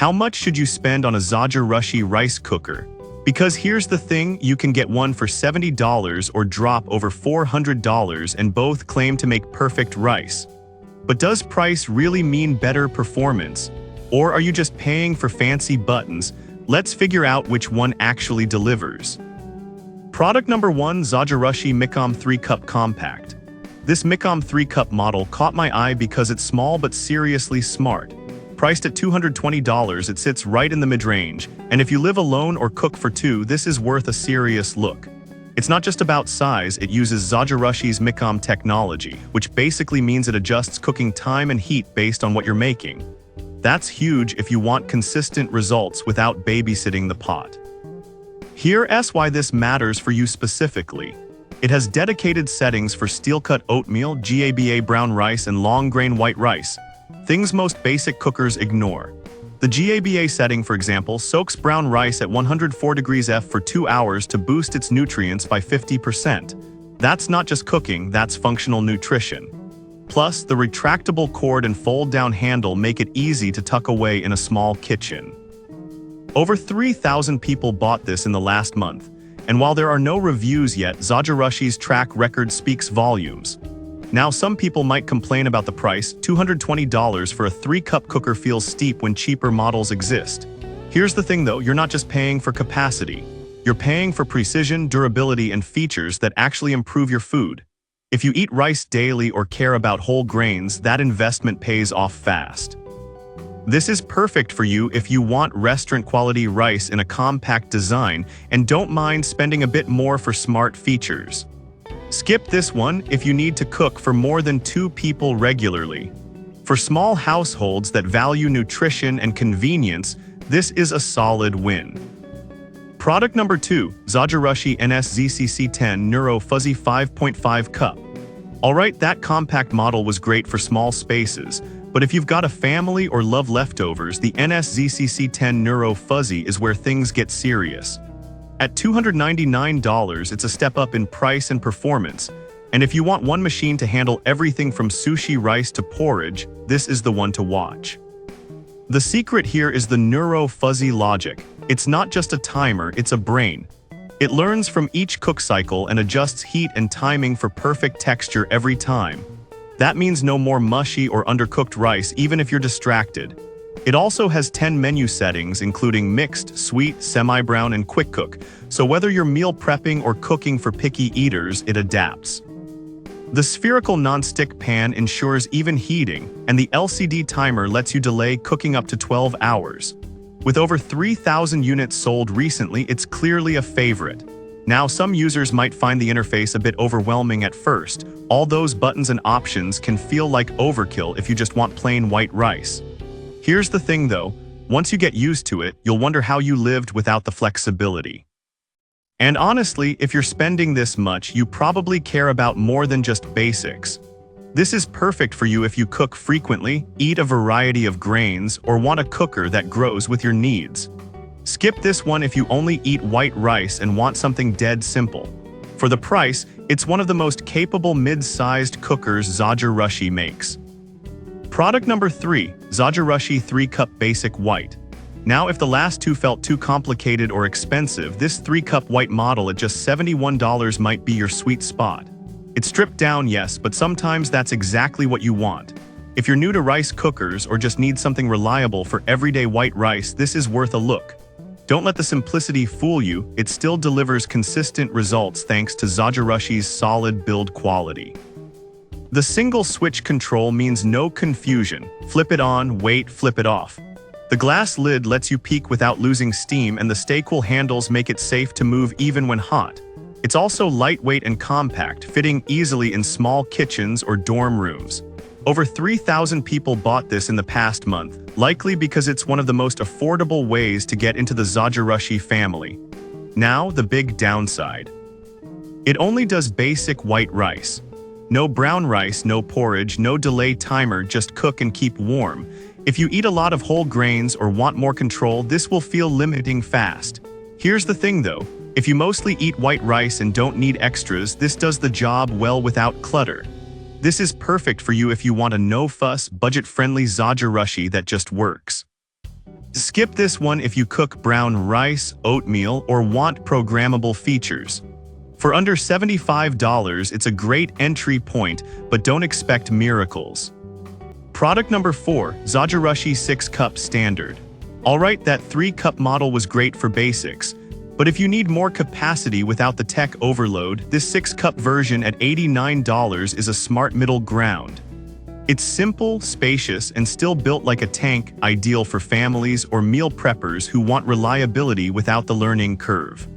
How much should you spend on a Zojirushi rice cooker? Because here's the thing, you can get one for $70 or drop over $400 and both claim to make perfect rice. But does price really mean better performance? Or are you just paying for fancy buttons? Let's figure out which one actually delivers. Product number 1, Zojirushi Micom 3-Cup Compact. This Micom 3-Cup model caught my eye because it's small but seriously smart. Priced at $220, it sits right in the mid-range, and if you live alone or cook for two, this is worth a serious look. It's not just about size, it uses Zojirushi's Micom technology, which basically means it adjusts cooking time and heat based on what you're making. That's huge if you want consistent results without babysitting the pot. Here's why this matters for you specifically. It has dedicated settings for steel-cut oatmeal, GABA brown rice, and long-grain white rice. Things most basic cookers ignore. The GABA setting, for example, soaks brown rice at 104 degrees F for 2 hours to boost its nutrients by 50%. That's not just cooking, that's functional nutrition. Plus, the retractable cord and fold-down handle make it easy to tuck away in a small kitchen. Over 3,000 people bought this in the last month, and while there are no reviews yet, Zojirushi's track record speaks volumes. Now, some people might complain about the price. $220 for a 3-cup cooker feels steep when cheaper models exist. Here's the thing though, you're not just paying for capacity. You're paying for precision, durability, and features that actually improve your food. If you eat rice daily or care about whole grains, that investment pays off fast. This is perfect for you if you want restaurant-quality rice in a compact design and don't mind spending a bit more for smart features. Skip this one if you need to cook for more than 2 people regularly. For small households that value nutrition and convenience, this is a solid win. Product number 2, Zojirushi NS-ZCC10 Neuro Fuzzy 5.5 Cup. Alright, that compact model was great for small spaces, but if you've got a family or love leftovers, the NS-ZCC10 Neuro Fuzzy is where things get serious. At $299, it's a step up in price and performance, and if you want one machine to handle everything from sushi rice to porridge, this is the one to watch. The secret here is the Neuro Fuzzy logic. It's not just a timer, it's a brain. It learns from each cook cycle and adjusts heat and timing for perfect texture every time. That means no more mushy or undercooked rice even if you're distracted. It also has 10 menu settings including mixed, sweet, semi-brown, and quick cook, so whether you're meal prepping or cooking for picky eaters, it adapts. The spherical non-stick pan ensures even heating, and the LCD timer lets you delay cooking up to 12 hours. With over 3,000 units sold recently, it's clearly a favorite. Now, some users might find the interface a bit overwhelming at first. All those buttons and options can feel like overkill if you just want plain white rice. Here's the thing though, once you get used to it, you'll wonder how you lived without the flexibility. And honestly, if you're spending this much, you probably care about more than just basics. This is perfect for you if you cook frequently, eat a variety of grains, or want a cooker that grows with your needs. Skip this one if you only eat white rice and want something dead simple. For the price, it's one of the most capable mid-sized cookers Zojirushi makes. Product number 3, Zojirushi 3-Cup Basic White. Now, if the last two felt too complicated or expensive, this 3-cup white model at just $71 might be your sweet spot. It's stripped down, yes, but sometimes that's exactly what you want. If you're new to rice cookers or just need something reliable for everyday white rice, this is worth a look. Don't let the simplicity fool you, it still delivers consistent results thanks to Zojirushi's solid build quality. The single switch control means no confusion. Flip it on, wait, flip it off. The glass lid lets you peek without losing steam, and the stay-cool handles make it safe to move even when hot. It's also lightweight and compact, fitting easily in small kitchens or dorm rooms. Over 3,000 people bought this in the past month, likely because it's one of the most affordable ways to get into the Zojirushi family. Now, the big downside. It only does basic white rice. No brown rice, no porridge, no delay timer, just cook and keep warm. If you eat a lot of whole grains or want more control, this will feel limiting fast. Here's the thing though, if you mostly eat white rice and don't need extras, this does the job well without clutter. This is perfect for you if you want a no-fuss, budget-friendly Zojirushi that just works. Skip this one if you cook brown rice, oatmeal, or want programmable features. For under $75, it's a great entry point, but don't expect miracles. Product number 4, Zojirushi 6-Cup Standard. Alright, that 3-cup model was great for basics, but if you need more capacity without the tech overload, this 6-cup version at $89 is a smart middle ground. It's simple, spacious, and still built like a tank, ideal for families or meal preppers who want reliability without the learning curve.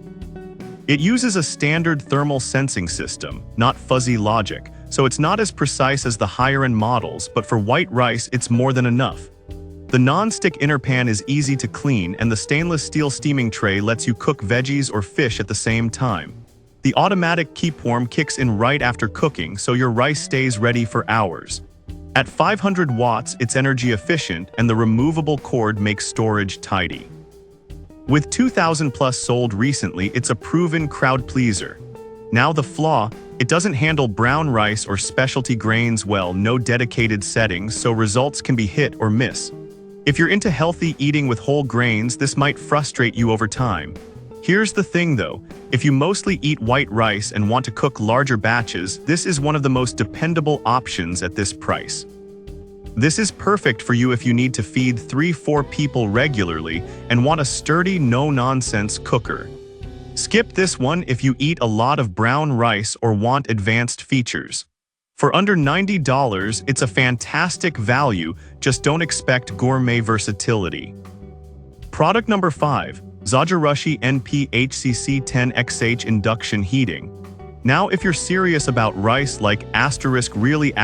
It uses a standard thermal sensing system, not fuzzy logic, so it's not as precise as the higher-end models, but for white rice it's more than enough. The non-stick inner pan is easy to clean, and the stainless steel steaming tray lets you cook veggies or fish at the same time. The automatic keep warm kicks in right after cooking, so your rice stays ready for hours. At 500 watts, it's energy efficient, and the removable cord makes storage tidy. With 2,000 plus sold recently, it's a proven crowd pleaser. Now the flaw, it doesn't handle brown rice or specialty grains well, no dedicated settings, so results can be hit or miss. If you're into healthy eating with whole grains, this might frustrate you over time. Here's the thing though, if you mostly eat white rice and want to cook larger batches, this is one of the most dependable options at this price. This is perfect for you if you need to feed 3-4 people regularly and want a sturdy, no-nonsense cooker. Skip this one if you eat a lot of brown rice or want advanced features. For under $90, it's a fantastic value, just don't expect gourmet versatility. Product number 5, Zojirushi NP-HCC10XH Induction Heating. Now if you're serious about rice like really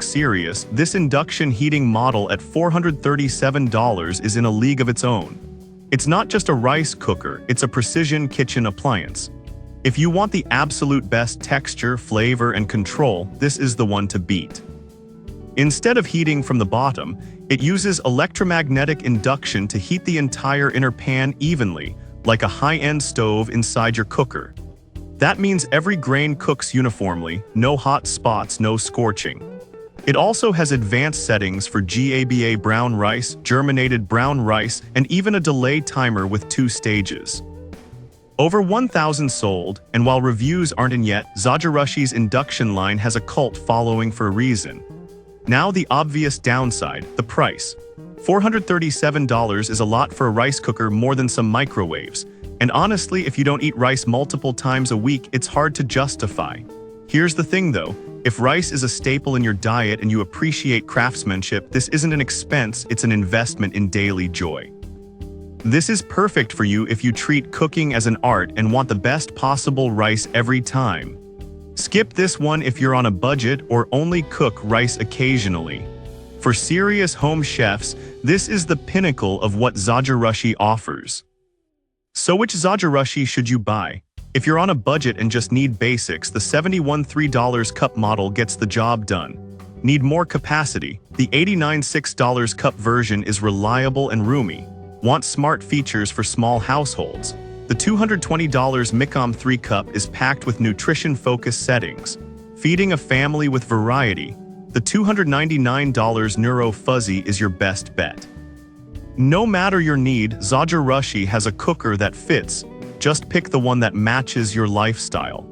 serious, this induction heating model at $437 is in a league of its own. It's not just a rice cooker, it's a precision kitchen appliance. If you want the absolute best texture, flavor, and control, this is the one to beat. Instead of heating from the bottom, it uses electromagnetic induction to heat the entire inner pan evenly, like a high-end stove inside your cooker. That means every grain cooks uniformly, no hot spots, no scorching. It also has advanced settings for GABA brown rice, germinated brown rice, and even a delay timer with 2 stages. Over 1,000 sold, and while reviews aren't in yet, Zojirushi's induction line has a cult following for a reason. Now the obvious downside, the price. $437 is a lot for a rice cooker, more than some microwaves. And honestly, if you don't eat rice multiple times a week, it's hard to justify. Here's the thing though, if rice is a staple in your diet and you appreciate craftsmanship, this isn't an expense, it's an investment in daily joy. This is perfect for you if you treat cooking as an art and want the best possible rice every time. Skip this one if you're on a budget or only cook rice occasionally. For serious home chefs, this is the pinnacle of what Zojirushi offers. So which Zojirushi should you buy? If you're on a budget and just need basics, the $71 $3 cup model gets the job done. Need more capacity? The $89 $6 cup version is reliable and roomy. Want smart features for small households? The $220 Micom 3 cup is packed with nutrition-focused settings. Feeding a family with variety, the $299 Neuro Fuzzy is your best bet. No matter your need, Zojirushi has a cooker that fits. Just pick the one that matches your lifestyle.